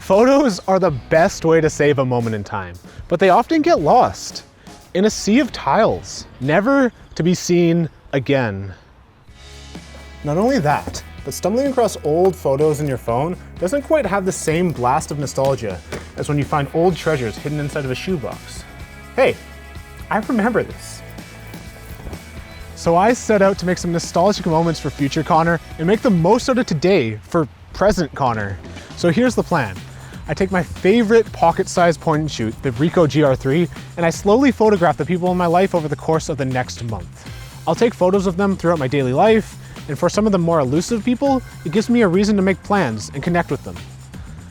Photos are the best way to save a moment in time, but they often get lost in a sea of tiles, never to be seen again. Not only that, but stumbling across old photos in your phone doesn't quite have the same blast of nostalgia as when you find old treasures hidden inside of a shoebox. Hey, I remember this. So I set out to make some nostalgic moments for future Connor and make the most out of today for present Connor. So here's the plan. I take my favorite pocket-sized point and shoot, the Ricoh GR3, and I slowly photograph the people in my life over the course of the next month. I'll take photos of them throughout my daily life, and for some of the more elusive people, it gives me a reason to make plans and connect with them.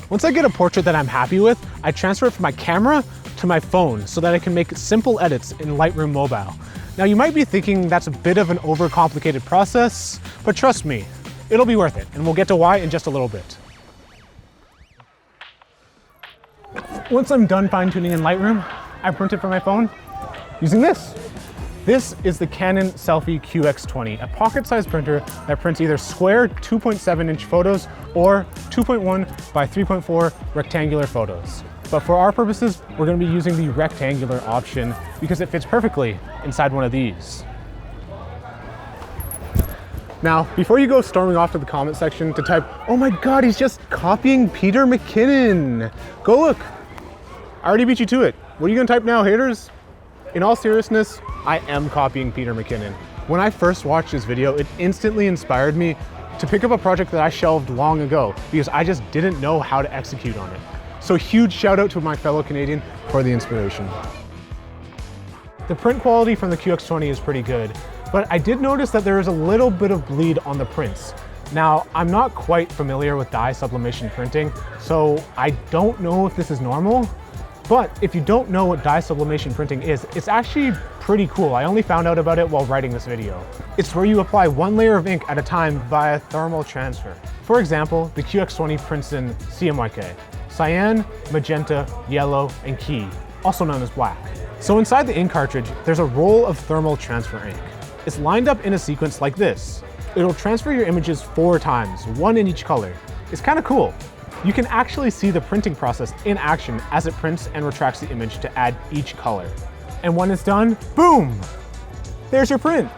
Once I get a portrait that I'm happy with, I transfer it from my camera to my phone so that I can make simple edits in Lightroom Mobile. Now you might be thinking that's a bit of an overcomplicated process, but trust me, it'll be worth it, and we'll get to why in just a little bit. Once I'm done fine-tuning in Lightroom, I print it from my phone using this. This is the Canon Selfie QX20, a pocket-sized printer that prints either square 2.7-inch photos or 2.1 by 3.4 rectangular photos. But for our purposes, we're going to be using the rectangular option because it fits perfectly inside one of these. Now, before you go storming off to the comment section to type, "Oh my God, he's just copying Peter McKinnon," go look. I already beat you to it. What are you gonna type now, haters? In all seriousness, I am copying Peter McKinnon. When I first watched this video, it instantly inspired me to pick up a project that I shelved long ago because I just didn't know how to execute on it. So huge shout out to my fellow Canadian for the inspiration. The print quality from the QX20 is pretty good, but I did notice that there is a little bit of bleed on the prints. Now, I'm not quite familiar with dye sublimation printing, so I don't know if this is normal, but if you don't know what dye sublimation printing is, it's actually pretty cool. I only found out about it while writing this video. It's where you apply one layer of ink at a time via thermal transfer. For example, the QX20 prints in CMYK, cyan, magenta, yellow, and key, also known as black. So inside the ink cartridge, there's a roll of thermal transfer ink. It's lined up in a sequence like this. It'll transfer your images 4 times, 1 in each color. It's kind of cool. You can actually see the printing process in action as it prints and retracts the image to add each color. And when it's done, boom, there's your print.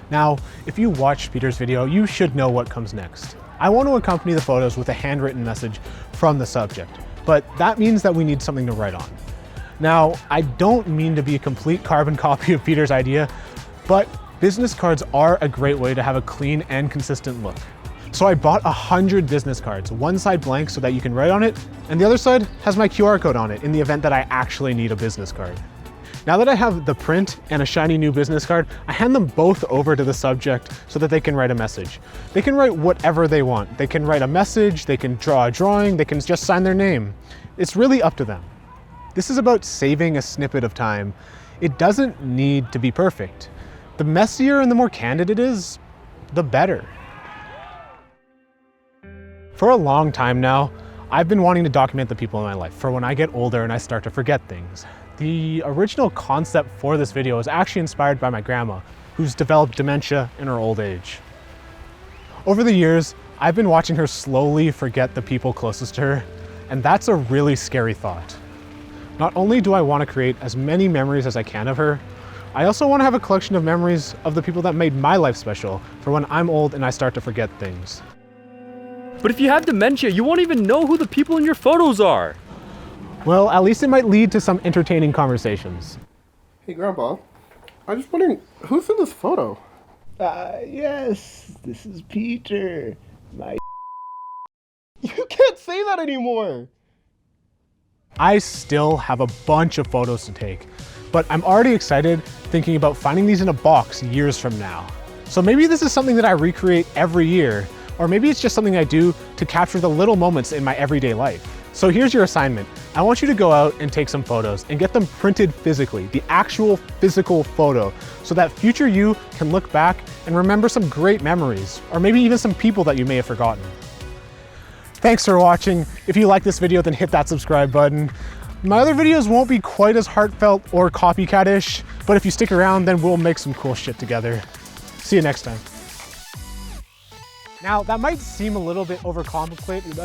Now, if you watched Peter's video, you should know what comes next. I want to accompany the photos with a handwritten message from the subject, but that means that we need something to write on. Now, I don't mean to be a complete carbon copy of Peter's idea, but business cards are a great way to have a clean and consistent look. So I bought 100 business cards, one side blank so that you can write on it, and the other side has my QR code on it in the event that I actually need a business card. Now that I have the print and a shiny new business card, I hand them both over to the subject so that they can write a message. They can write whatever they want. They can write a message, they can draw a drawing, they can just sign their name. It's really up to them. This is about saving a snippet of time. It doesn't need to be perfect. The messier and the more candid it is, the better. For a long time now, I've been wanting to document the people in my life for when I get older and I start to forget things. The original concept for this video is actually inspired by my grandma, who's developed dementia in her old age. Over the years, I've been watching her slowly forget the people closest to her, and that's a really scary thought. Not only do I want to create as many memories as I can of her, I also want to have a collection of memories of the people that made my life special for when I'm old and I start to forget things. But if you have dementia, you won't even know who the people in your photos are. Well, at least it might lead to some entertaining conversations. Hey, Grandpa, I'm just wondering, who's in this photo? Yes, this is Peter, my... You can't say that anymore! I still have a bunch of photos to take, but I'm already excited thinking about finding these in a box years from now. So maybe this is something that I recreate every year, or maybe it's just something I do to capture the little moments in my everyday life. So here's your assignment. I want you to go out and take some photos and get them printed physically, the actual physical photo, so that future you can look back and remember some great memories, or maybe even some people that you may have forgotten. Thanks for watching. If you like this video, then hit that subscribe button. My other videos won't be quite as heartfelt or copycat-ish, but if you stick around, then we'll make some cool shit together. See you next time. Now, that might seem a little bit overcomplicated.